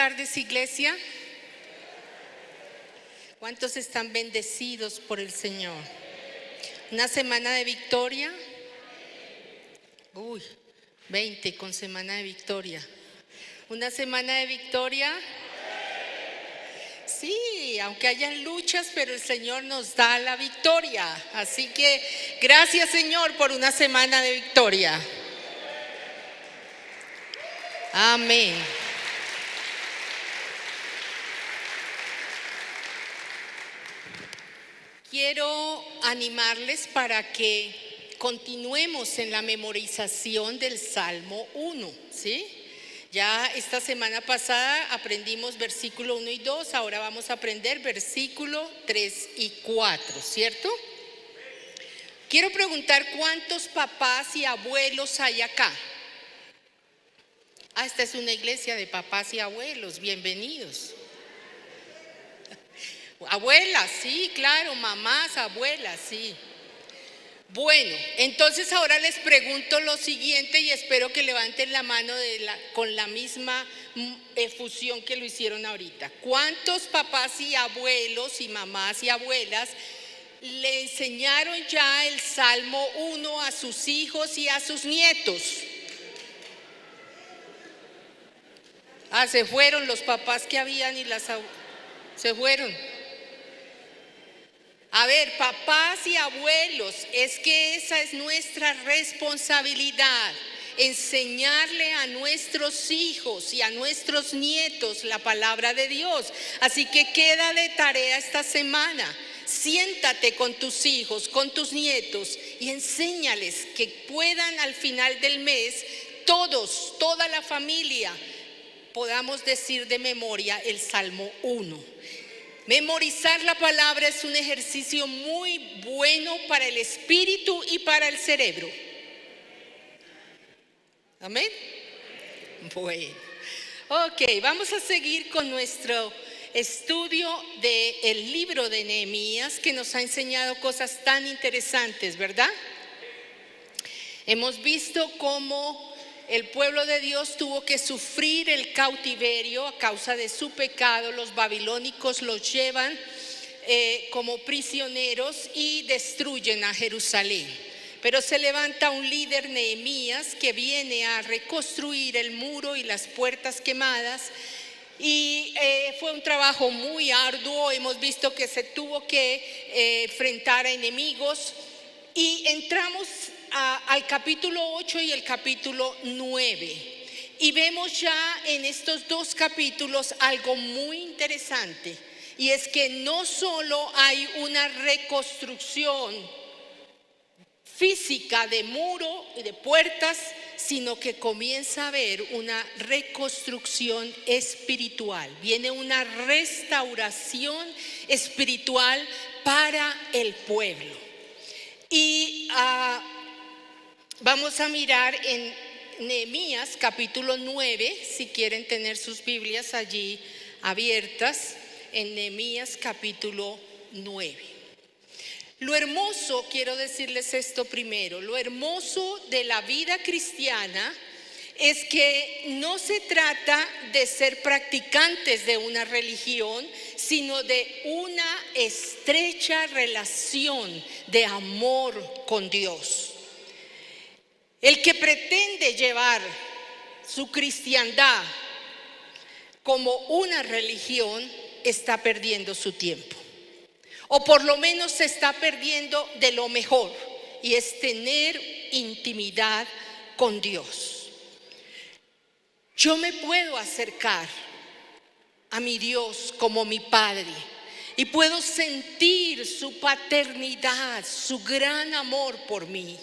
tardes, iglesia. ¿Cuántos están bendecidos por el Señor? Una semana de victoria. 20 con semana de victoria. Una semana de victoria. Sí, aunque hayan luchas, pero el Señor nos da la victoria. Así que gracias, Señor, por una semana de victoria. Amén. Quiero animarles para que continuemos en la memorización del Salmo 1, ¿sí? Ya esta semana pasada aprendimos versículo 1 y 2, ahora vamos a aprender versículo 3 y 4, ¿cierto? Quiero preguntar cuántos papás y abuelos hay acá. Esta es una iglesia de papás y abuelos, bienvenidos. Abuelas, sí, claro, mamás, abuelas, sí. Bueno, entonces ahora les pregunto lo siguiente y espero que levanten la mano con la misma efusión que lo hicieron ahorita. ¿Cuántos papás y abuelos y mamás y abuelas le enseñaron ya el Salmo 1 a sus hijos y a sus nietos? Se fueron los papás que habían y se fueron. A ver, papás y abuelos, es que esa es nuestra responsabilidad, enseñarle a nuestros hijos y a nuestros nietos la palabra de Dios. Así que queda de tarea esta semana. Siéntate con tus hijos, con tus nietos y enséñales que puedan al final del mes, toda la familia, podamos decir de memoria el Salmo 1. Memorizar la palabra es un ejercicio muy bueno para el espíritu y para el cerebro. ¿Amén? Bueno, ok, vamos a seguir con nuestro estudio del libro de Nehemías, que nos ha enseñado cosas tan interesantes, ¿verdad? Hemos visto cómo el pueblo de Dios tuvo que sufrir el cautiverio a causa de su pecado. Los babilónicos los llevan como prisioneros y destruyen a Jerusalén. Pero se levanta un líder, Nehemías, que viene a reconstruir el muro y las puertas quemadas. Y fue un trabajo muy arduo. Hemos visto que se tuvo que enfrentar a enemigos. Y entramos al capítulo 8 y el capítulo 9. Y vemos ya en estos dos capítulos algo muy interesante. Y es que no solo hay una reconstrucción física de muro y de puertas, sino que comienza a haber una reconstrucción espiritual. Viene una restauración espiritual para el pueblo. Y vamos a mirar en Nehemías capítulo 9, si quieren tener sus Biblias allí abiertas, en Nehemías capítulo 9. Lo hermoso, quiero decirles esto primero, lo hermoso de la vida cristiana es que no se trata de ser practicantes de una religión, sino de una estrecha relación de amor con Dios. El que pretende llevar su cristiandad como una religión está perdiendo su tiempo, o por lo menos se está perdiendo de lo mejor, y es tener intimidad con Dios. Yo me puedo acercar a mi Dios como mi Padre y puedo sentir su paternidad, su gran amor por mí.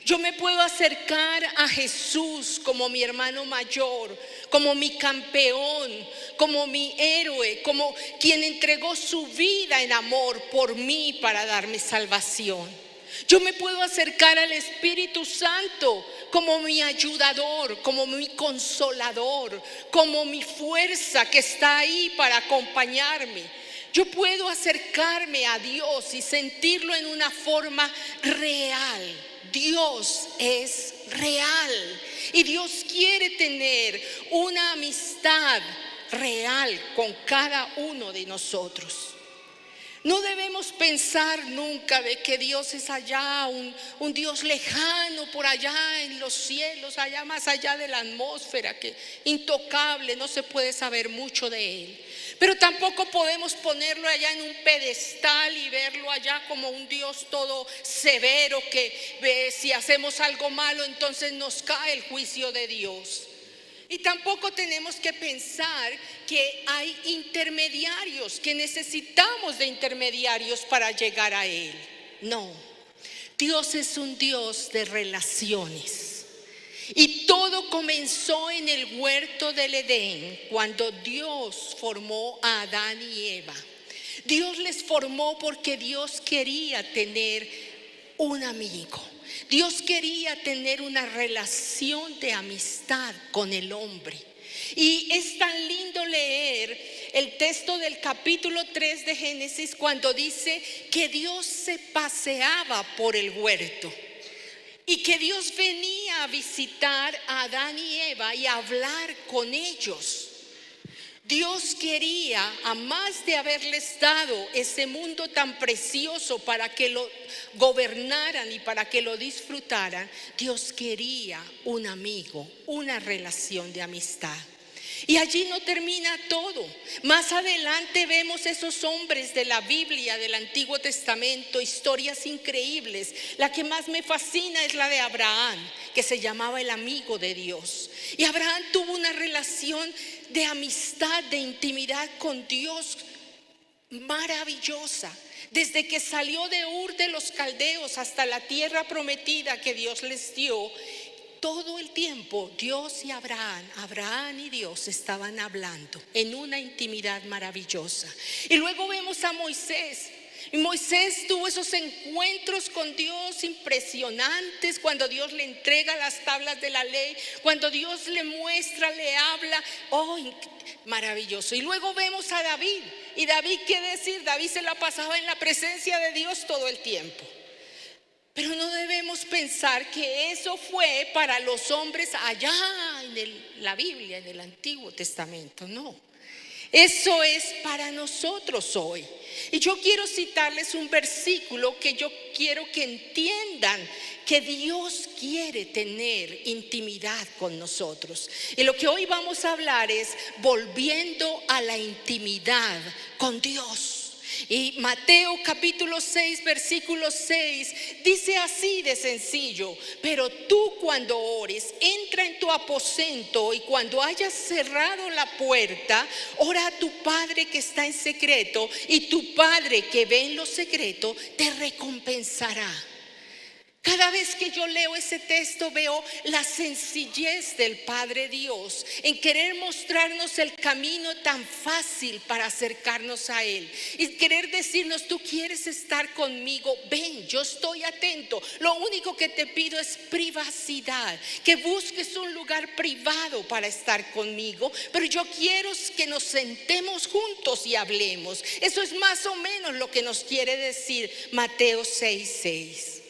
Yo me puedo acercar a Jesús como mi hermano mayor, como mi campeón, como mi héroe, como quien entregó su vida en amor por mí para darme salvación. Yo me puedo acercar al Espíritu Santo como mi ayudador, como mi consolador, como mi fuerza que está ahí para acompañarme. Yo puedo acercarme a Dios y sentirlo en una forma real. Dios es real y Dios quiere tener una amistad real con cada uno de nosotros. No debemos pensar nunca de que Dios es allá, un Dios lejano por allá en los cielos, allá más allá de la atmósfera, que intocable, no se puede saber mucho de Él. Pero tampoco podemos ponerlo allá en un pedestal y verlo allá como un Dios todo severo que si hacemos algo malo entonces nos cae el juicio de Dios. Y tampoco tenemos que pensar que hay intermediarios, que necesitamos de intermediarios para llegar a Él. No, Dios es un Dios de relaciones. Y todo comenzó en el huerto del Edén, cuando Dios formó a Adán y Eva. Dios les formó porque Dios quería tener un amigo. Dios quería tener una relación de amistad con el hombre. Y es tan lindo leer el texto del capítulo 3 de Génesis cuando dice que Dios se paseaba por el huerto y que Dios venía a visitar a Adán y Eva y a hablar con ellos. Dios quería, a más de haberles dado ese mundo tan precioso para que lo gobernaran y para que lo disfrutaran, Dios quería un amigo, una relación de amistad. Y allí no termina todo. Más adelante vemos esos hombres de la Biblia, del Antiguo Testamento, historias increíbles. La que más me fascina es la de Abraham, que se llamaba el amigo de Dios. Y Abraham tuvo una relación de amistad, de intimidad con Dios maravillosa. Desde que salió de Ur de los Caldeos hasta la tierra prometida que Dios les dio, todo el tiempo Dios y Abraham y Dios estaban hablando en una intimidad maravillosa. Y luego vemos a Moisés. Y Moisés tuvo esos encuentros con Dios impresionantes cuando Dios le entrega las tablas de la ley, cuando Dios le muestra, le habla. ¡Oh, maravilloso! Y luego vemos a David. Y David, ¿qué decir? David se la pasaba en la presencia de Dios todo el tiempo. Pero no debemos pensar que eso fue para los hombres allá en la Biblia, en el Antiguo Testamento. No, eso es para nosotros hoy. Y yo quiero citarles un versículo que yo quiero que entiendan que Dios quiere tener intimidad con nosotros. Y lo que hoy vamos a hablar es volviendo a la intimidad con Dios. Y Mateo capítulo 6 versículo 6 dice así de sencillo: pero tú cuando ores, entra en tu aposento y cuando hayas cerrado la puerta, ora a tu Padre que está en secreto, y tu Padre que ve en lo secreto te recompensará. Cada vez que yo leo ese texto veo la sencillez del Padre Dios en querer mostrarnos el camino tan fácil para acercarnos a Él y querer decirnos: tú quieres estar conmigo, ven, yo estoy atento. Lo único que te pido es privacidad, que busques un lugar privado para estar conmigo, pero yo quiero que nos sentemos juntos y hablemos. Eso es más o menos lo que nos quiere decir Mateo 6:6.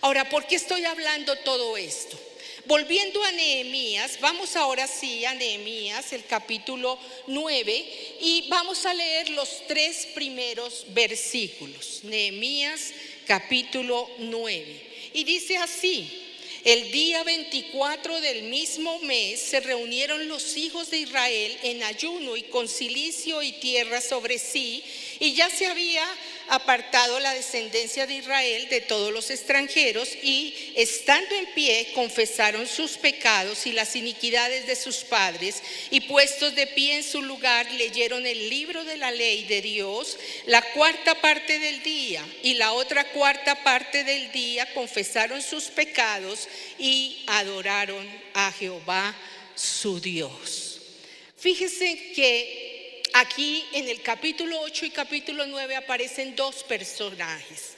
Ahora, ¿por qué estoy hablando todo esto? Volviendo a Nehemías, vamos ahora sí a Nehemías, el capítulo 9, y vamos a leer los 3 primeros versículos. Nehemías, capítulo 9. Y dice así: el día 24 del mismo mes se reunieron los hijos de Israel en ayuno y con cilicio y tierra sobre sí, y ya se había apartado la descendencia de Israel de todos los extranjeros, y estando en pie confesaron sus pecados y las iniquidades de sus padres, y puestos de pie en su lugar leyeron el libro de la ley de Dios la 4ª parte del día, y la otra 4ª parte del día confesaron sus pecados y adoraron a Jehová su Dios. Fíjense que aquí en el capítulo 8 y capítulo 9 aparecen 2 personajes.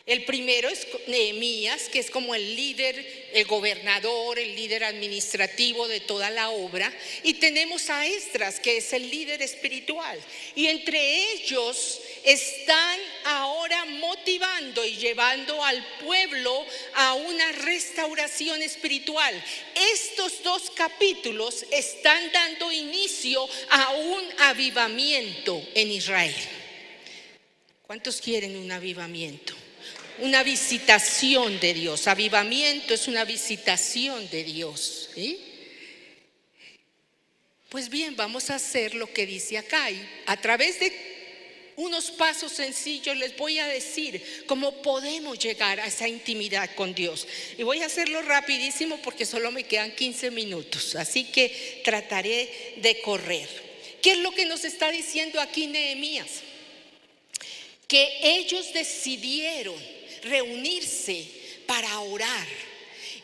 El primero es Nehemías, que es como el líder, el gobernador, el líder administrativo de toda la obra. Y tenemos a Esdras, que es el líder espiritual. Y entre ellos están ahora motivando y llevando al pueblo a una restauración espiritual. Estos 2 capítulos están dando inicio a un avivamiento en Israel. ¿Cuántos quieren un avivamiento? Una visitación de Dios. Avivamiento es una visitación de Dios, ¿sí? Pues bien, vamos a hacer lo que dice acá. Y a través de unos pasos sencillos les voy a decir cómo podemos llegar a esa intimidad con Dios. Y voy a hacerlo rapidísimo porque solo me quedan 15 minutos. Así que trataré de correr. ¿Qué es lo que nos está diciendo aquí Nehemías? Que ellos decidieron reunirse para orar.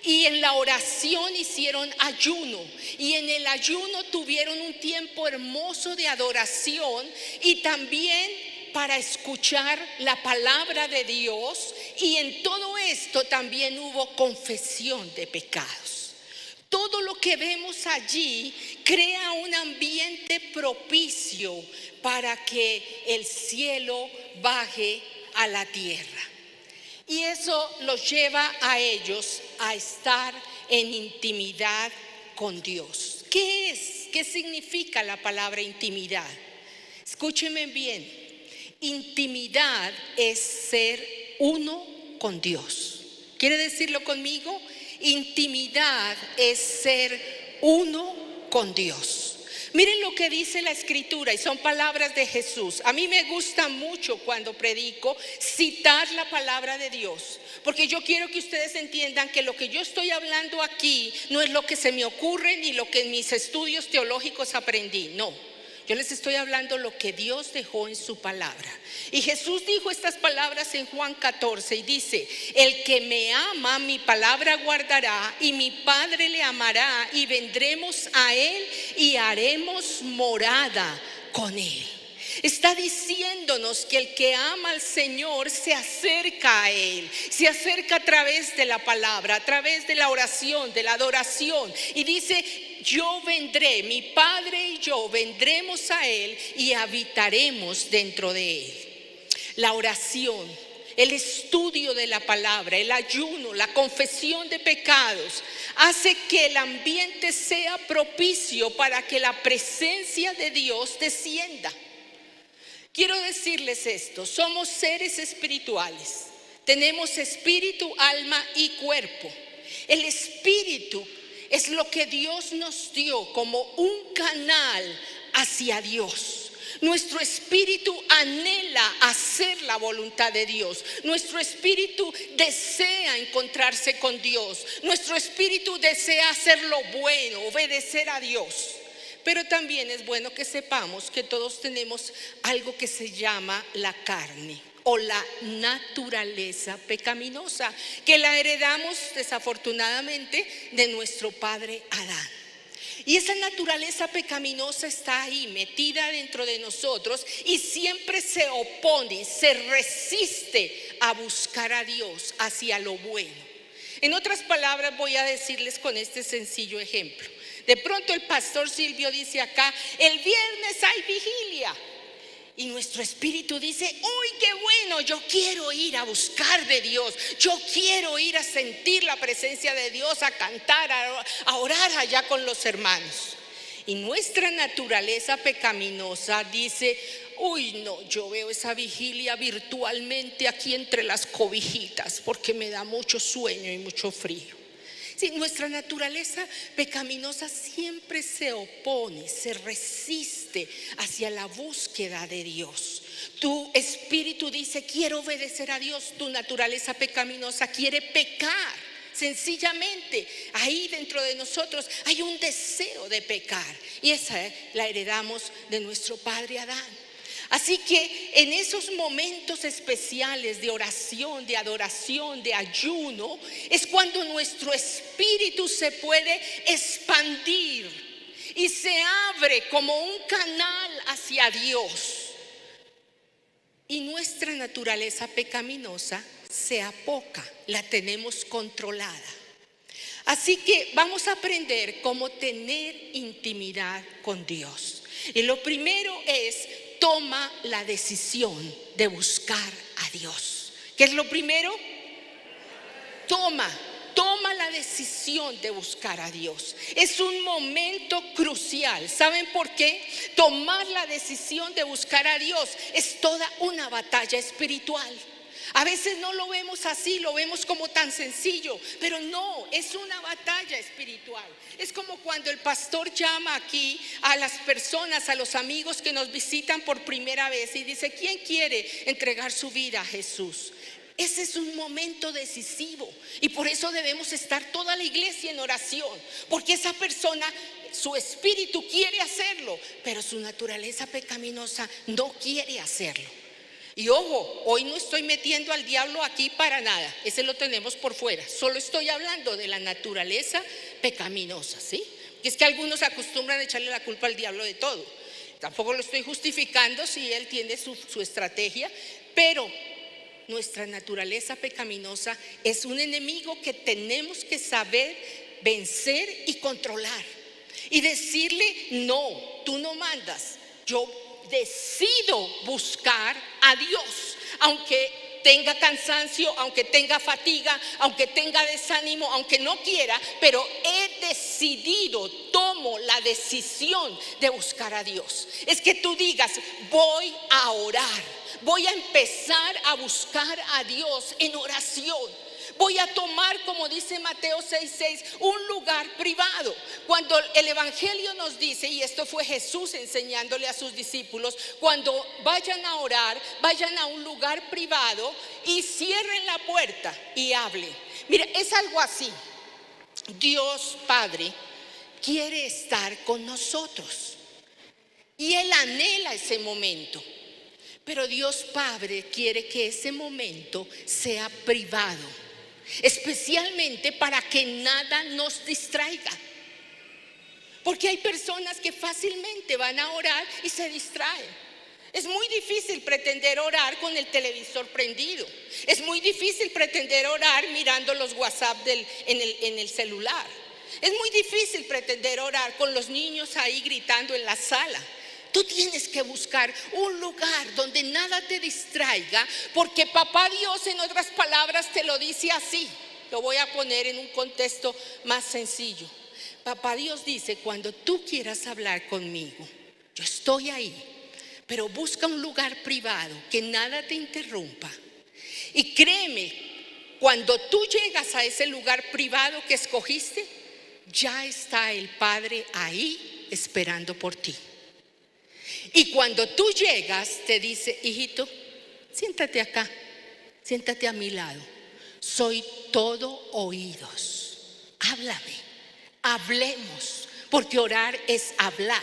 Y en la oración hicieron ayuno. Y en el ayuno tuvieron un tiempo hermoso de adoración. Y también para escuchar la palabra de Dios. Y en todo esto también hubo confesión de pecados. Todo lo que vemos allí crea un ambiente propicio para que el cielo baje a la tierra. Y eso los lleva a ellos a estar en intimidad con Dios. ¿Qué es? ¿Qué significa la palabra intimidad? Escúchenme bien. Intimidad es ser uno con Dios. ¿Quiere decirlo conmigo? Intimidad es ser uno con Dios. Miren lo que dice la Escritura y son palabras de Jesús. A mí me gusta mucho cuando predico citar la palabra de Dios, porque yo quiero que ustedes entiendan que lo que yo estoy hablando aquí no es lo que se me ocurre ni lo que en mis estudios teológicos aprendí, no. Yo les estoy hablando lo que Dios dejó en su palabra. Y Jesús dijo estas palabras en Juan 14 y dice: el que me ama, mi palabra guardará, y mi Padre le amará, y vendremos a él y haremos morada con él. Está diciéndonos que el que ama al Señor se acerca a Él, se acerca a través de la palabra, a través de la oración, de la adoración. Y dice: yo vendré, mi Padre y yo vendremos a Él y habitaremos dentro de Él. La oración, el estudio de la palabra, el ayuno, la confesión de pecados hace que el ambiente sea propicio para que la presencia de Dios descienda. Quiero decirles esto: somos seres espirituales, tenemos espíritu, alma y cuerpo. El espíritu es lo que Dios nos dio como un canal hacia Dios. Nuestro espíritu anhela hacer la voluntad de Dios. Nuestro espíritu desea encontrarse con Dios. Nuestro espíritu desea hacer lo bueno, obedecer a Dios. Pero también es bueno que sepamos que todos tenemos algo que se llama la carne o la naturaleza pecaminosa, que la heredamos desafortunadamente de nuestro padre Adán. Y esa naturaleza pecaminosa está ahí metida dentro de nosotros y siempre se opone, se resiste a buscar a Dios hacia lo bueno. En otras palabras, voy a decirles con este sencillo ejemplo. De pronto el pastor Silvio dice acá: el viernes hay vigilia. Y nuestro espíritu dice: uy, qué bueno, yo quiero ir a buscar de Dios, yo quiero ir a sentir la presencia de Dios, a cantar, a orar allá con los hermanos. Y nuestra naturaleza pecaminosa dice: uy, no, yo veo esa vigilia virtualmente aquí entre las cobijitas porque me da mucho sueño y mucho frío. Sí, nuestra naturaleza pecaminosa siempre se opone, se resiste hacia la búsqueda de Dios. Tu espíritu dice: quiero obedecer a Dios. Tu naturaleza pecaminosa quiere pecar. Sencillamente, ahí dentro de nosotros hay un deseo de pecar. Y esa la heredamos de nuestro padre Adán. Así que en esos momentos especiales de oración, de adoración, de ayuno, es cuando nuestro espíritu se puede expandir y se abre como un canal hacia Dios. Y nuestra naturaleza pecaminosa se apoca, la tenemos controlada. Así que vamos a aprender cómo tener intimidad con Dios. Y lo primero es: toma la decisión de buscar a Dios. ¿Qué es lo primero? Toma la decisión de buscar a Dios. Es un momento crucial. ¿Saben por qué? Tomar la decisión de buscar a Dios es toda una batalla espiritual. A veces no lo vemos así, lo vemos como tan sencillo, pero no, es una batalla espiritual. Es como cuando el pastor llama aquí a las personas, a los amigos que nos visitan por primera vez y dice: ¿quién quiere entregar su vida a Jesús? Ese es un momento decisivo y por eso debemos estar toda la iglesia en oración, porque esa persona, su espíritu quiere hacerlo, pero su naturaleza pecaminosa no quiere hacerlo. Y ojo, hoy no estoy metiendo al diablo aquí para nada, ese lo tenemos por fuera, solo estoy hablando de la naturaleza pecaminosa, ¿sí? Que es que algunos acostumbran a echarle la culpa al diablo de todo. Tampoco lo estoy justificando si él tiene su estrategia, pero nuestra naturaleza pecaminosa es un enemigo que tenemos que saber vencer y controlar. Y decirle: no, tú no mandas, yo decido buscar a Dios, aunque tenga cansancio, aunque tenga fatiga, aunque tenga desánimo, aunque no quiera, pero he decidido, tomo la decisión de buscar a Dios. Es que tú digas: voy a orar, voy a empezar a buscar a Dios en oración. Voy a tomar, como dice Mateo 6:6, un lugar privado. Cuando el evangelio nos dice, y esto fue Jesús enseñándole a sus discípulos: cuando vayan a orar, vayan a un lugar privado y cierren la puerta y hablen. Mira, es algo así. Dios Padre quiere estar con nosotros y Él anhela ese momento. Pero Dios Padre quiere que ese momento sea privado, especialmente para que nada nos distraiga. Porque hay personas que fácilmente van a orar y se distraen. Es muy difícil pretender orar con el televisor prendido. Es muy difícil pretender orar mirando los WhatsApp en el celular. Es muy difícil pretender orar con los niños ahí gritando en la sala. Tú tienes que buscar un lugar donde nada te distraiga, porque Papá Dios, en otras palabras, te lo dice así. Lo voy a poner en un contexto más sencillo. Papá Dios dice: cuando tú quieras hablar conmigo, yo estoy ahí, pero busca un lugar privado, que nada te interrumpa. Y créeme, cuando tú llegas a ese lugar privado que escogiste, ya está el Padre ahí esperando por ti. Y cuando tú llegas, te dice: hijito, siéntate acá, siéntate a mi lado. Soy todo oídos. Háblame, hablemos, porque orar es hablar.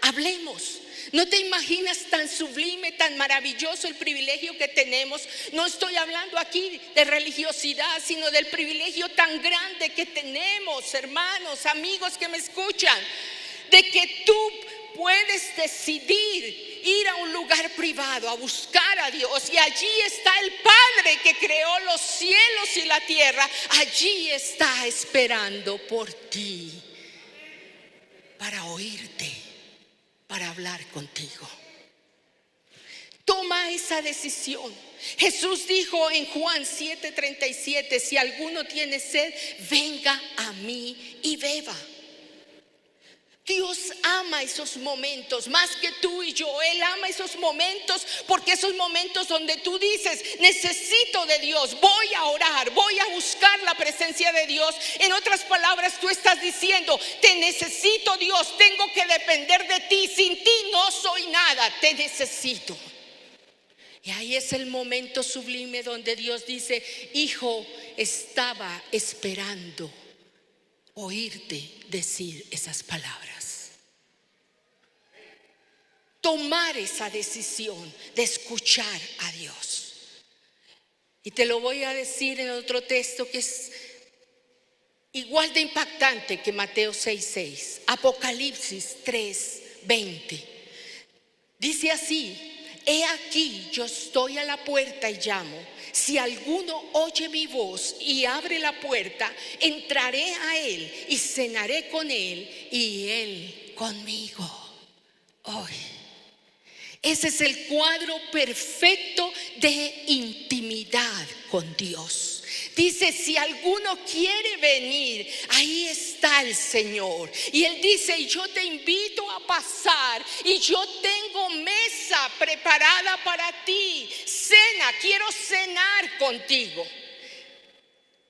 Hablemos. ¿No te imaginas tan sublime, tan maravilloso el privilegio que tenemos? No estoy hablando aquí de religiosidad, sino del privilegio tan grande que tenemos, hermanos, amigos que me escuchan, de que tú puedes decidir ir a un lugar privado a buscar a Dios, y allí está el Padre que creó los cielos y la tierra. Allí está esperando por ti, para oírte, para hablar contigo. Toma esa decisión. Jesús dijo en Juan 7:37: si alguno tiene sed, venga a mí y beba. Dios ama esos momentos más que tú y yo. Él ama esos momentos, porque esos momentos donde tú dices: necesito de Dios, voy a orar, voy a buscar la presencia de Dios. En otras palabras, tú estás diciendo: te necesito, Dios, tengo que depender de ti, sin ti no soy nada, te necesito. Y ahí es el momento sublime donde Dios dice: hijo, estaba esperando oírte decir esas palabras. Tomar esa decisión de escuchar a Dios. Y te lo voy a decir en otro texto que es igual de impactante que Mateo 6:6. Apocalipsis 3:20. Dice así: he aquí, yo estoy a la puerta y llamo. Si alguno oye mi voz y abre la puerta, entraré a él y cenaré con él y él conmigo. Hoy. Ese es el cuadro perfecto de intimidad con Dios. Dice, si alguno quiere venir, ahí está el Señor. Y Él dice, y yo te invito a pasar, y yo tengo mesa preparada para ti. Cena, quiero cenar contigo.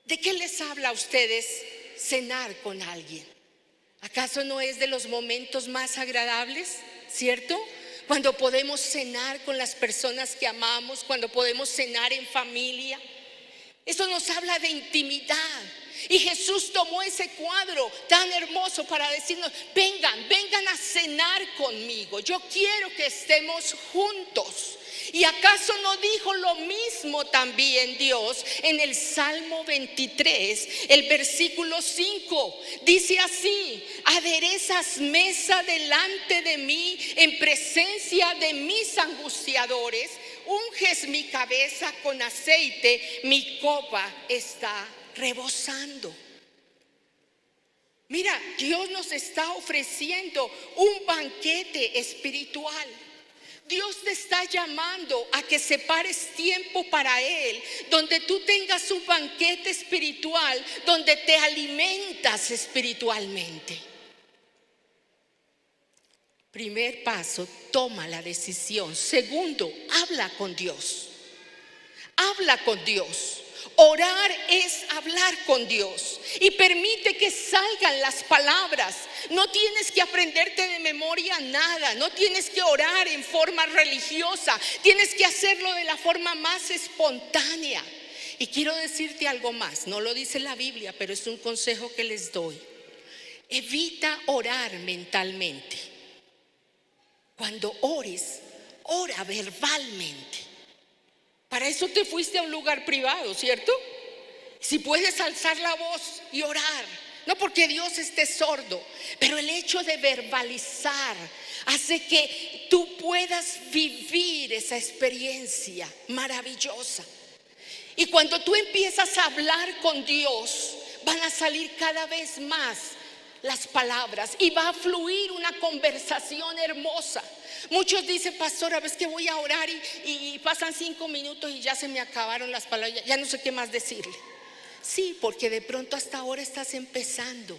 ¿De qué les habla a ustedes cenar con alguien? ¿Acaso no es de los momentos más agradables, cierto? Cuando podemos cenar con las personas que amamos, cuando podemos cenar en familia. Eso nos habla de intimidad. Y Jesús tomó ese cuadro tan hermoso para decirnos, vengan a cenar conmigo. Yo quiero que estemos juntos. ¿Y acaso no dijo lo mismo también Dios en el Salmo 23, el versículo 5? Dice así: aderezas mesa delante de mí en presencia de mis angustiadores, unges mi cabeza con aceite, mi copa está rebosando. Mira, Dios nos está ofreciendo un banquete espiritual. Dios te está llamando a que separes tiempo para Él, donde tú tengas un banquete espiritual, donde te alimentas espiritualmente. Primer paso, toma la decisión. Segundo, habla con Dios. Habla con Dios. Orar es hablar con Dios y permite que salgan las palabras. No tienes que aprenderte de memoria nada, no tienes que orar en forma religiosa, tienes que hacerlo de la forma más espontánea. Y quiero decirte algo más, no lo dice la Biblia, pero es un consejo que les doy. Evita orar mentalmente. Cuando ores, ora verbalmente. Para eso te fuiste a un lugar privado, ¿cierto? Si puedes alzar la voz y orar, no porque Dios esté sordo, pero el hecho de verbalizar hace que tú puedas vivir esa experiencia maravillosa. Y cuando tú empiezas a hablar con Dios, van a salir cada vez más las palabras y va a fluir una conversación hermosa. Muchos dicen, pastora, ves que voy a orar y pasan 5 minutos y ya se me acabaron las palabras, ya no sé qué más decirle. Sí, porque de pronto hasta ahora estás empezando.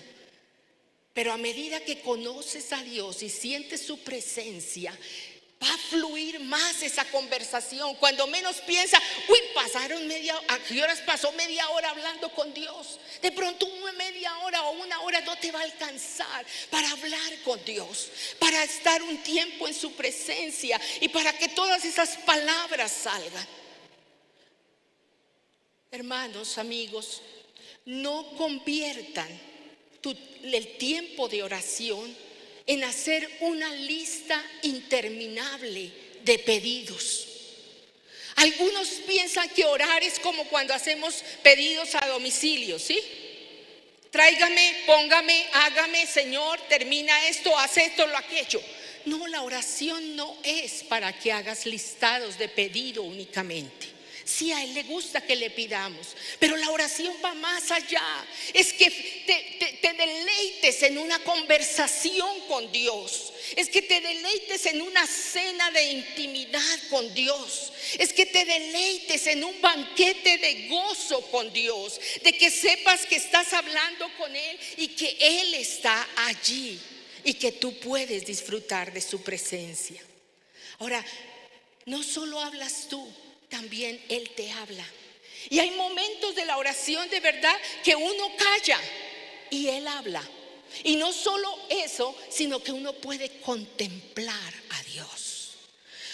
Pero a medida que conoces a Dios y sientes su presencia, va a fluir más esa conversación. Cuando menos piensa, pasaron ¿a qué horas pasó media hora hablando con Dios? De pronto media hora o una hora no te va a alcanzar para hablar con Dios, para estar un tiempo en su presencia y para que todas esas palabras salgan. Hermanos, amigos, no conviertan el tiempo de oración en hacer una lista interminable de pedidos. Algunos piensan que orar es como cuando hacemos pedidos a domicilio, ¿sí? Tráigame, póngame, hágame, Señor, termina esto, haz esto, lo aquello. No, la oración no es para que hagas listados de pedido únicamente. Sí, a Él le gusta que le pidamos, pero la oración va más allá. Es que te deleites en una conversación con Dios. Es que te deleites en una cena de intimidad con Dios. Es que te deleites en un banquete de gozo con Dios. De que sepas que estás hablando con Él y que Él está allí y que tú puedes disfrutar de su presencia. Ahora, no solo hablas tú, también Él te habla. Y hay momentos de la oración de verdad que uno calla y Él habla. Y no solo eso, sino que uno puede contemplar a Dios.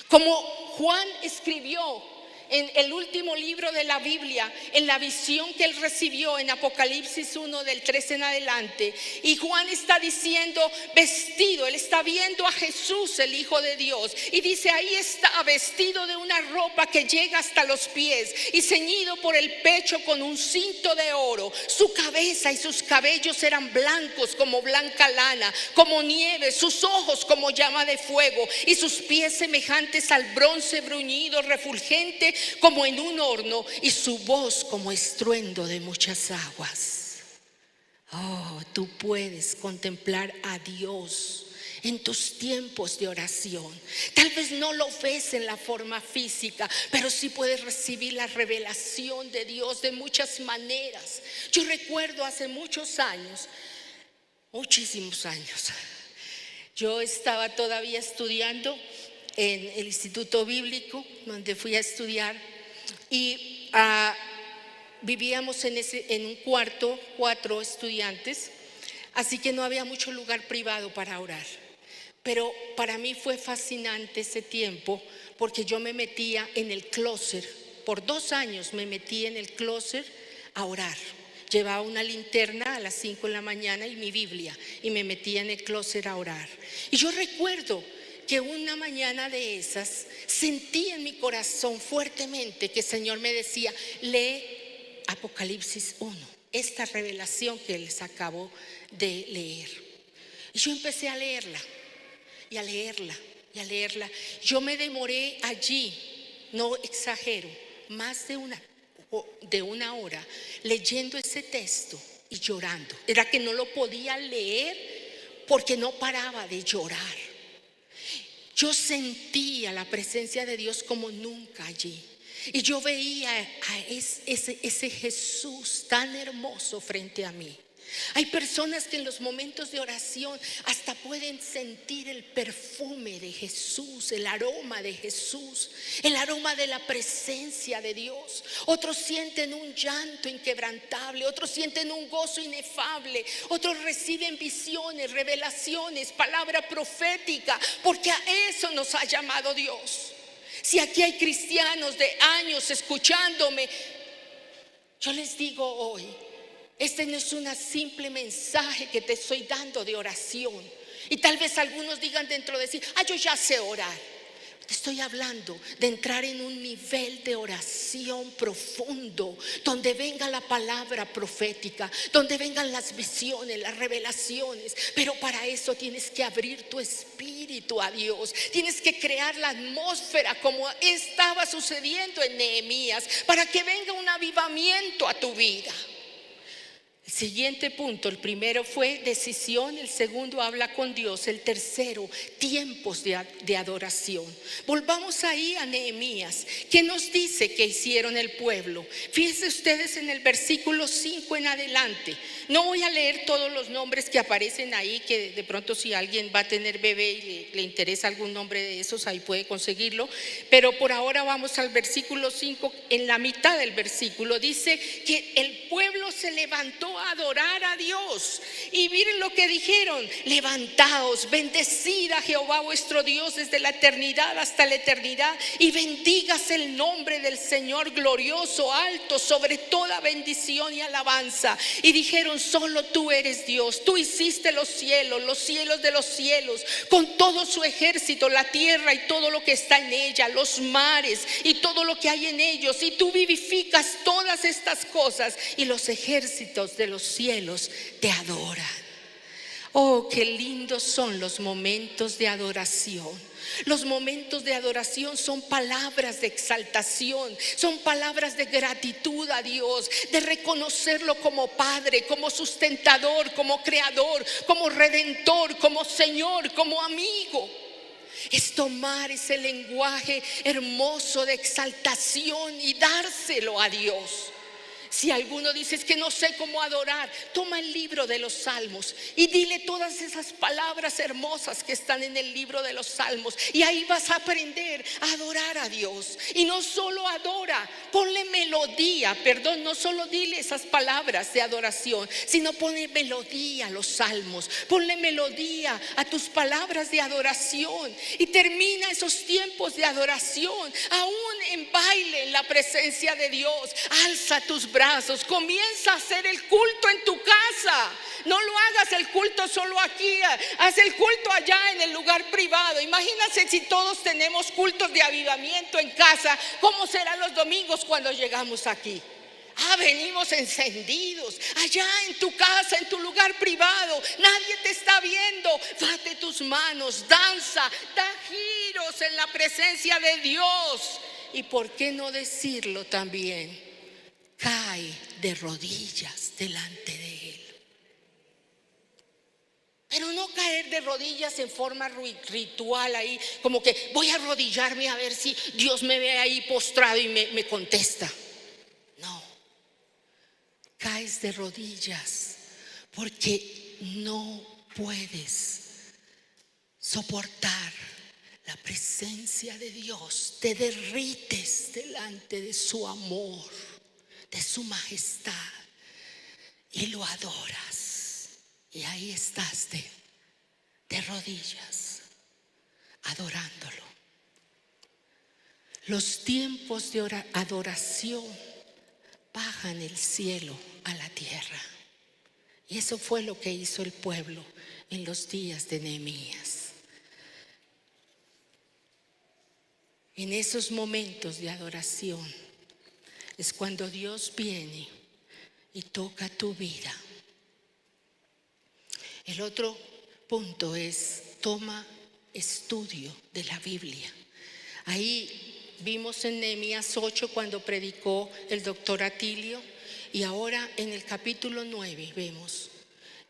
Como Juan escribió en el último libro de la Biblia, en la visión que él recibió en Apocalipsis 1 del 13 en adelante. Y Juan está diciendo vestido, él está viendo a Jesús, el Hijo de Dios, y dice, ahí está vestido de una ropa que llega hasta los pies y ceñido por el pecho con un cinto de oro. Su cabeza y sus cabellos eran blancos como blanca lana, como nieve, sus ojos como llama de fuego y sus pies semejantes al bronce bruñido, refulgente como en un horno, y su voz como estruendo de muchas aguas. Oh, tú puedes contemplar a Dios en tus tiempos de oración. Tal vez no lo ves en la forma física, pero sí puedes recibir la revelación de Dios de muchas maneras. Yo recuerdo hace muchos años, muchísimos años, yo estaba todavía estudiando en el Instituto Bíblico, donde fui a estudiar, y vivíamos en un cuarto, 4 estudiantes, así que no había mucho lugar privado para orar. Pero para mí fue fascinante ese tiempo, porque yo me metía en el closet. Por 2 años me metí en el closet a orar. Llevaba una linterna a las 5 de la mañana y mi Biblia, y me metía en el closet a orar. Y yo recuerdo que una mañana de esas sentí en mi corazón fuertemente que el Señor me decía: lee Apocalipsis 1, esta revelación que les acabo de leer. Y yo empecé a leerla y a leerla y a leerla. Yo me demoré allí, no exagero, más de una hora leyendo ese texto y llorando. Era que no lo podía leer porque no paraba de llorar. Yo sentía la presencia de Dios como nunca allí. Y yo veía a ese Jesús tan hermoso frente a mí. Hay personas que en los momentos de oración hasta pueden sentir el perfume de Jesús, el aroma de Jesús, el aroma de la presencia de Dios. Otros sienten un llanto inquebrantable, otros sienten un gozo inefable, otros reciben visiones, revelaciones, palabra profética, porque a eso nos ha llamado Dios. Si aquí hay cristianos de años escuchándome, yo les digo hoy: este no es un simple mensaje que te estoy dando de oración. Y tal vez algunos digan dentro de sí: yo ya sé orar. Te estoy hablando de entrar en un nivel de oración profundo, donde venga la palabra profética, donde vengan las visiones, las revelaciones. Pero para eso tienes que abrir tu espíritu a Dios. Tienes que crear la atmósfera como estaba sucediendo en Nehemías, para que venga un avivamiento a tu vida. El siguiente punto: el primero fue decisión, el segundo habla con Dios, el tercero tiempos de adoración. Volvamos ahí a Nehemías. ¿Qué nos dice que hicieron el pueblo? Fíjense ustedes en el versículo 5 en adelante. No voy a leer todos los nombres que aparecen ahí, que de pronto si alguien va a tener bebé y le interesa algún nombre de esos, ahí puede conseguirlo. Pero por ahora vamos al versículo 5. En la mitad del versículo dice que el pueblo se levantó a adorar a Dios. Y miren lo que dijeron: levantaos, bendecid a Jehová vuestro Dios desde la eternidad hasta la eternidad, y bendigas el nombre del Señor glorioso, alto sobre toda bendición y alabanza. Y dijeron: solo tú eres Dios, tú hiciste los cielos de los cielos, con todo su ejército, la tierra y todo lo que está en ella, los mares y todo lo que hay en ellos, y tú vivificas todas estas cosas, y los ejércitos de los cielos te adoran. Oh, qué lindos son los momentos de adoración. Los momentos de adoración son palabras de exaltación, son palabras de gratitud a Dios, de reconocerlo como Padre, como sustentador, como creador, como redentor, como Señor, como amigo. Es tomar ese lenguaje hermoso de exaltación y dárselo a Dios. Si alguno dice: es que no sé cómo adorar, toma el libro de los Salmos y dile todas esas palabras hermosas que están en el libro de los Salmos, y ahí vas a aprender a adorar a Dios. Y no solo adora, ponle melodía, no solo dile esas palabras de adoración, sino ponle melodía a los salmos, ponle melodía a tus palabras de adoración, y termina esos tiempos de adoración aún en baile en la presencia de Dios. Alza tus brazos, comienza a hacer el culto en tu casa. No lo hagas el culto solo aquí, haz el culto allá en el lugar privado. Imagínate si todos tenemos cultos de avivamiento en casa, ¿cómo serán los domingos cuando llegamos aquí? Venimos encendidos. Allá en tu casa, en tu lugar privado, nadie te está viendo. Bate tus manos, danza, da giros en la presencia de Dios. Y por qué no decirlo también, cae de rodillas delante de Él. pero no caer de rodillas en forma ritual ahí, como que voy a arrodillarme a ver si Dios me ve ahí postrado y me contesta. No, caes de rodillas porque no puedes soportar la presencia de Dios. Te derrites delante de su amor, de su majestad, y lo adoras. Y ahí estás de rodillas, adorándolo. Los tiempos de adoración bajan el cielo a la tierra. Y eso fue lo que hizo el pueblo en los días de Nehemías. En esos momentos de adoración es cuando Dios viene y toca tu vida. El otro punto es: toma estudio de la Biblia. Ahí vimos en Nehemías 8 cuando predicó el doctor Atilio, y ahora en el capítulo 9 vemos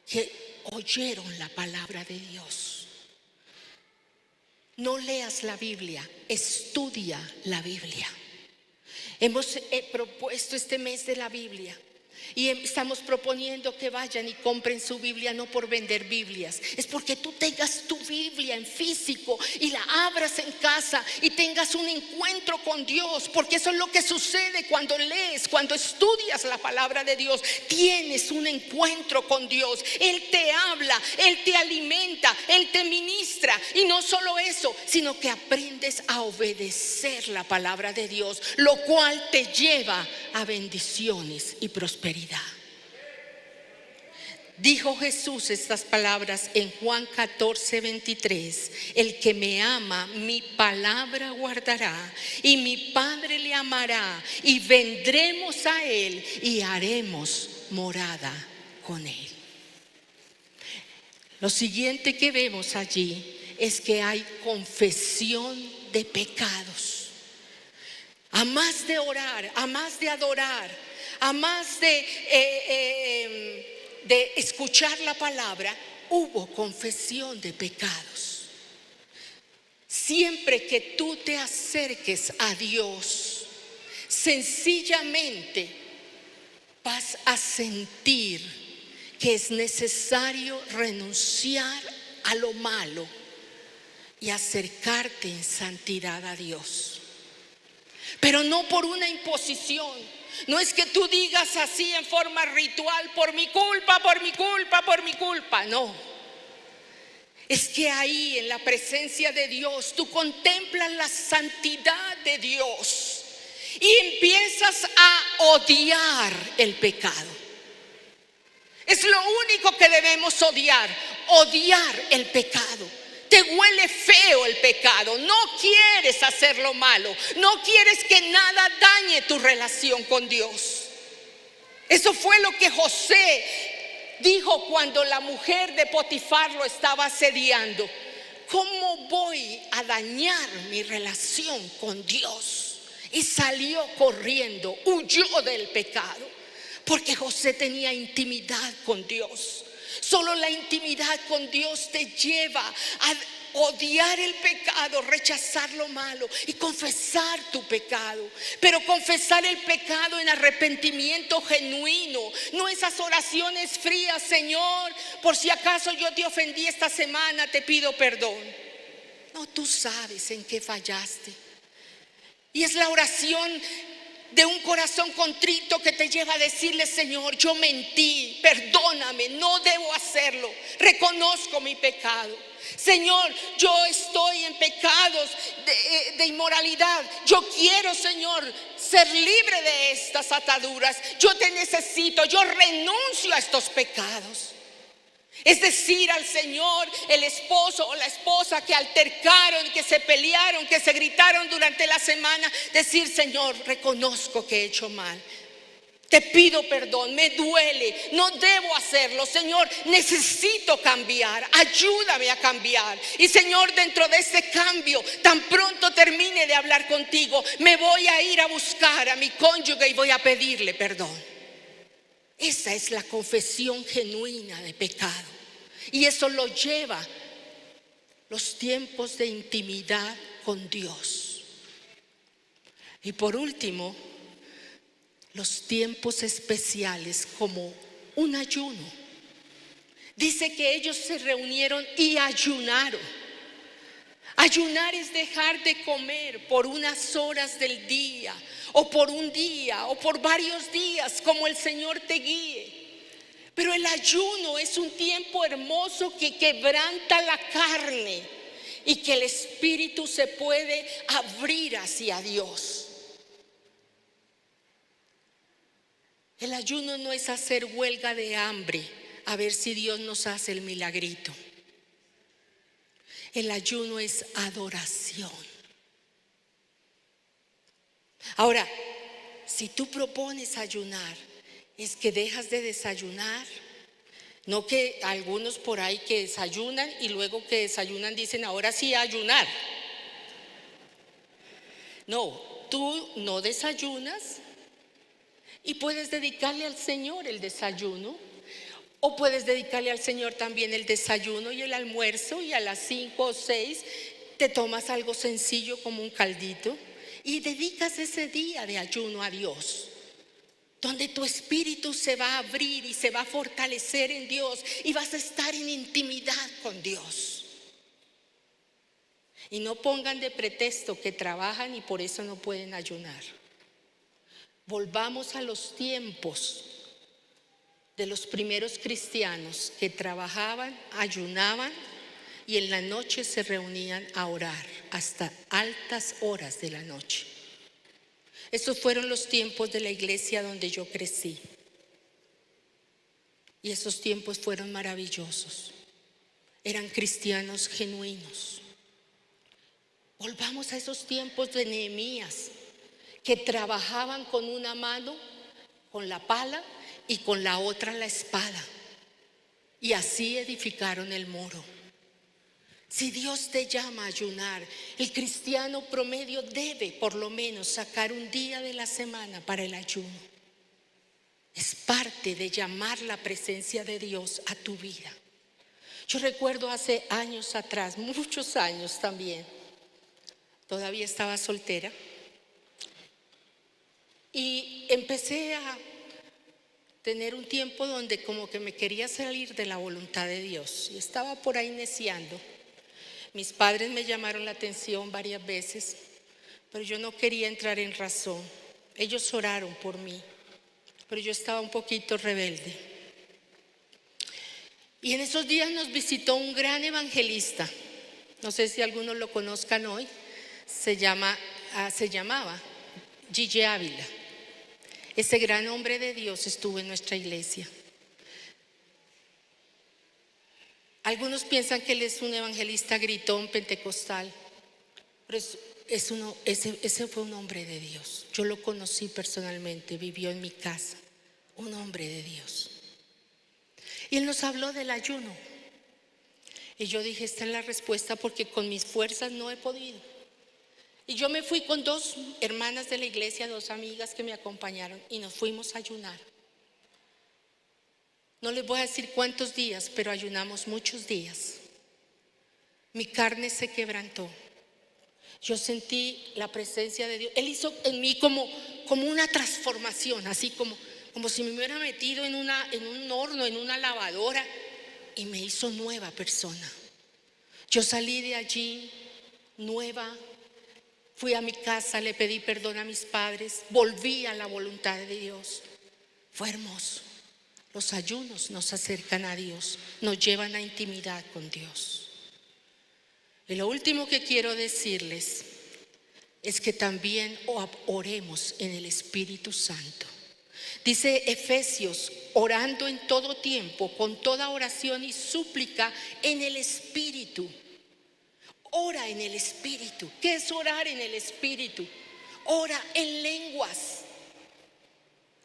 que oyeron la palabra de Dios. No leas la Biblia, estudia la Biblia. Hemos propuesto este mes de la Biblia y estamos proponiendo que vayan y compren su Biblia, no por vender Biblias, es porque tú tengas tu Biblia en físico y la abras en casa y tengas un encuentro con Dios, porque eso es lo que sucede cuando lees, cuando estudias la palabra de Dios. Tienes un encuentro con Dios, Él te habla, Él te alimenta, Él te ministra, y no solo eso, sino que aprendes a obedecer la palabra de Dios, lo cual te lleva a bendiciones y prosperidad. Dijo Jesús estas palabras en Juan 14:23: el que me ama, mi palabra guardará, y mi Padre le amará, y vendremos a él y haremos morada con él. Lo siguiente que vemos allí es que hay confesión de pecados. A más de orar, a más de adorar, a más de escuchar la palabra, hubo confesión de pecados. Siempre que tú te acerques a Dios, sencillamente vas a sentir que es necesario renunciar a lo malo y acercarte en santidad a Dios. Pero no por una imposición. No es que tú digas así en forma ritual: por mi culpa, por mi culpa, por mi culpa. No. Es que ahí en la presencia de Dios tú contemplas la santidad de Dios y empiezas a odiar el pecado. Es lo único que debemos odiar el pecado. Te huele feo el pecado, no quieres hacer lo malo, no quieres que nada dañe tu relación con Dios. Eso fue lo que José dijo cuando la mujer de Potifar lo estaba asediando: ¿cómo voy a dañar mi relación con Dios? Y salió corriendo, huyó del pecado, porque José tenía intimidad con Dios. Solo la intimidad con Dios te lleva a odiar el pecado, rechazar lo malo y confesar tu pecado. Pero confesar el pecado en arrepentimiento genuino, no esas oraciones frías: Señor, por si acaso yo te ofendí esta semana, te pido perdón. No, tú sabes en qué fallaste. Y es la oración de un corazón contrito que te lleva a decirle: Señor, yo mentí, perdóname, no debo hacerlo, reconozco mi pecado. Señor, yo estoy en pecados de inmoralidad. Yo quiero, Señor, ser libre de estas ataduras. Yo te necesito, yo renuncio a estos pecados. Es decir, al Señor, el esposo o la esposa que altercaron, que se pelearon, que se gritaron durante la semana, decir: Señor, reconozco que he hecho mal, te pido perdón, me duele, no debo hacerlo. Señor, necesito cambiar, ayúdame a cambiar. Y Señor, dentro de este cambio, tan pronto termine de hablar contigo, me voy a ir a buscar a mi cónyuge y voy a pedirle perdón. Esa es la confesión genuina de pecado. Y eso lo lleva los tiempos de intimidad con Dios. Y por último, los tiempos especiales como un ayuno. Dice que ellos se reunieron y ayunaron. Ayunar es dejar de comer por unas horas del día, o por un día, o por varios días, como el Señor te guíe. Pero el ayuno es un tiempo hermoso que quebranta la carne y que el espíritu se puede abrir hacia Dios. El ayuno no es hacer huelga de hambre a ver si Dios nos hace el milagrito. El ayuno es adoración. Ahora, si tú propones ayunar, es que dejas de desayunar. No que algunos por ahí que desayunan y luego que desayunan dicen ahora sí a ayunar. No, tú no desayunas y puedes dedicarle al Señor el desayuno. O puedes dedicarle al Señor también el desayuno y el almuerzo, y a las 5 o 6 te tomas algo sencillo como un caldito y dedicas ese día de ayuno a Dios, donde tu espíritu se va a abrir y se va a fortalecer en Dios y vas a estar en intimidad con Dios. Y no pongan de pretexto que trabajan y por eso no pueden ayunar. Volvamos a los tiempos de los primeros cristianos que trabajaban, ayunaban y en la noche se reunían a orar hasta altas horas de la noche. Esos fueron los tiempos de la iglesia donde yo crecí. Y esos tiempos fueron maravillosos. Eran cristianos genuinos. Volvamos a esos tiempos de Nehemías, que trabajaban con una mano, con la pala, y con la otra la espada. Y así edificaron el muro. Si Dios te llama a ayunar, el cristiano promedio debe por lo menos sacar un día de la semana para el ayuno. Es parte de llamar la presencia de Dios a tu vida. Yo recuerdo hace años atrás, muchos años también, todavía estaba soltera, y empecé a tener un tiempo donde como que me quería salir de la voluntad de Dios y estaba por ahí neciando. Mis padres me llamaron la atención varias veces, pero yo no quería entrar en razón. Ellos oraron por mí, pero yo estaba un poquito rebelde. Y en esos días nos visitó un gran evangelista, no sé si algunos lo conozcan hoy, se llamaba Gille Ávila. Ese gran hombre de Dios estuvo en nuestra iglesia. Algunos piensan que él es un evangelista gritón pentecostal, pero ese fue un hombre de Dios. Yo lo conocí personalmente, vivió en mi casa, un hombre de Dios. Y él nos habló del ayuno. Y yo dije, esta es la respuesta porque con mis fuerzas no he podido. Y yo me fui con 2 hermanas de la iglesia, 2 amigas que me acompañaron y nos fuimos a ayunar. No les voy a decir cuántos días, pero ayunamos muchos días. Mi carne se quebrantó. Yo sentí la presencia de Dios. Él hizo en mí como una transformación, así como si me hubiera metido en un horno, en una lavadora, y me hizo nueva persona. Yo salí de allí nueva. Fui a mi casa, le pedí perdón a mis padres, volví a la voluntad de Dios. Fue hermoso. Los ayunos nos acercan a Dios, nos llevan a intimidad con Dios. Y lo último que quiero decirles es que también oremos en el Espíritu Santo. Dice Efesios, orando en todo tiempo, con toda oración y súplica en el Espíritu. Ora en el Espíritu. ¿Qué es orar en el Espíritu? Ora en lenguas.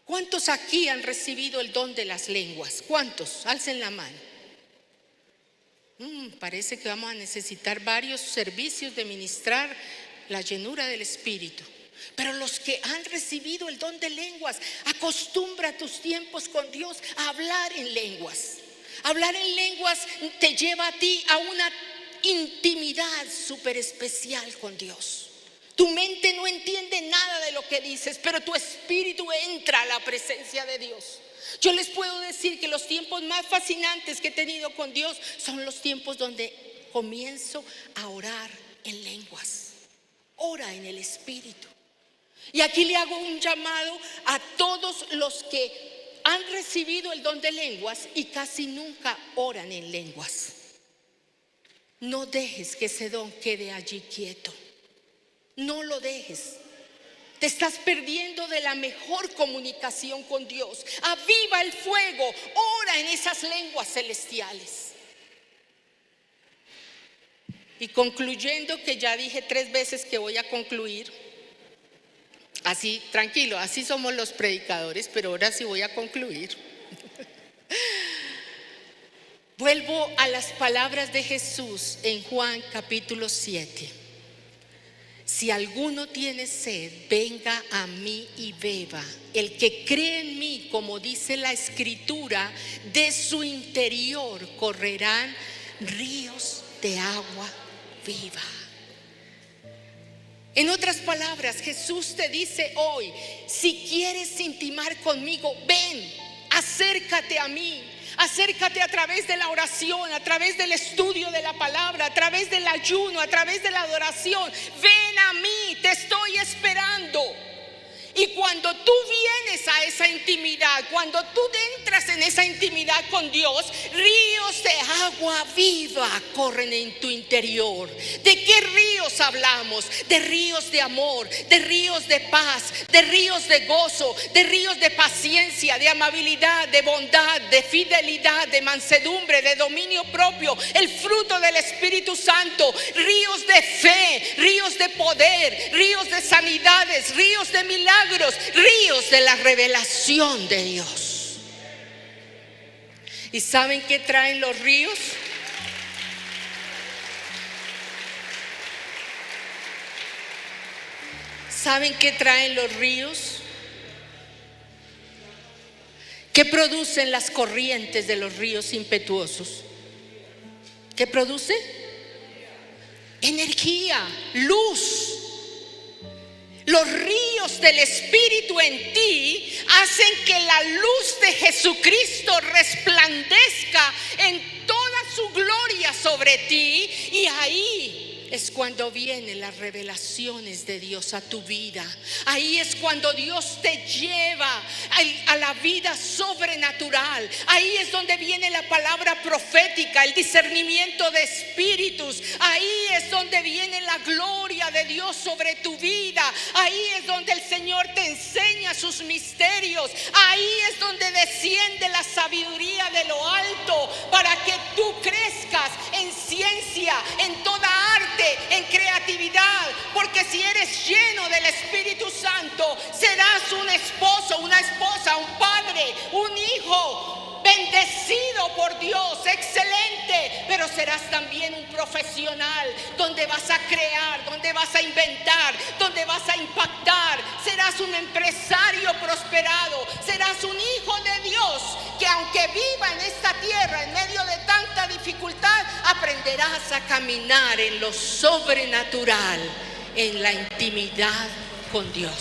¿Cuántos aquí han recibido el don de las lenguas? ¿Cuántos? Alcen la mano. Parece que vamos a necesitar varios servicios de ministrar la llenura del Espíritu. Pero los que han recibido el don de lenguas, acostumbra tus tiempos con Dios a hablar en lenguas. Hablar en lenguas te lleva a ti a una intimidad súper especial con Dios. Tu mente no entiende nada de lo que dices, pero tu espíritu entra a la presencia de Dios. Yo les puedo decir que los tiempos más fascinantes que he tenido con Dios son los tiempos donde comienzo a orar en lenguas. Ora en el espíritu. Y aquí le hago un llamado a todos los que han recibido el don de lenguas y casi nunca oran en lenguas. No dejes que ese don quede allí quieto. No lo dejes. Te estás perdiendo de la mejor comunicación con Dios. Aviva el fuego. Ora en esas lenguas celestiales. Y concluyendo, que ya dije 3 veces que voy a concluir. Así, tranquilo, así somos los predicadores, pero ahora sí voy a concluir. Vuelvo a las palabras de Jesús en Juan capítulo 7. Si alguno tiene sed, venga a mí y beba. El que cree en mí, como dice la Escritura, de su interior correrán ríos de agua viva. En otras palabras, Jesús te dice hoy: si quieres intimar conmigo, ven, acércate a mí. Acércate a través de la oración, a través del estudio de la palabra, a través del ayuno, a través de la adoración. Ven a mí, te estoy esperando. Y cuando tú vienes a esa intimidad, cuando tú entras en esa intimidad con Dios, ríos de agua viva corren en tu interior. ¿De qué ríos hablamos? De ríos de amor, de ríos de paz, de ríos de gozo, de ríos de paciencia, de amabilidad, de bondad, de fidelidad, de mansedumbre, de dominio propio, el fruto del Espíritu Santo, ríos de fe, ríos de poder, ríos de sanidades, ríos de milagros, ríos de la revelación de Dios. ¿Y saben qué traen los ríos? ¿Saben qué traen los ríos? ¿Qué producen las corrientes de los ríos impetuosos? ¿Qué produce? Energía, luz. Los ríos del Espíritu en ti hacen que la luz de Jesucristo resplandezca en toda su gloria sobre ti, y ahí es cuando vienen las revelaciones de Dios a tu vida. Ahí es cuando Dios te lleva a la vida sobrenatural. Ahí es donde viene la palabra profética, el discernimiento de espíritus. Ahí es donde viene la gloria de Dios sobre tu vida. Ahí es donde el Señor te enseña sus misterios. Ahí es donde desciende la sabiduría de lo alto para que tú crezcas en ciencia, en toda arte, en creatividad. Porque si eres lleno del Espíritu Santo, serás un esposo, una esposa, un padre, un hijo bendecido por Dios, excelente. Pero serás también un profesional, donde vas a crear, donde vas a inventar, donde vas a impactar. Serás un empresario prosperado, serás un hijo de Dios que, aunque viva en esta tierra en medio de tanta dificultad, aprenderás a caminar en lo sobrenatural, en la intimidad con Dios.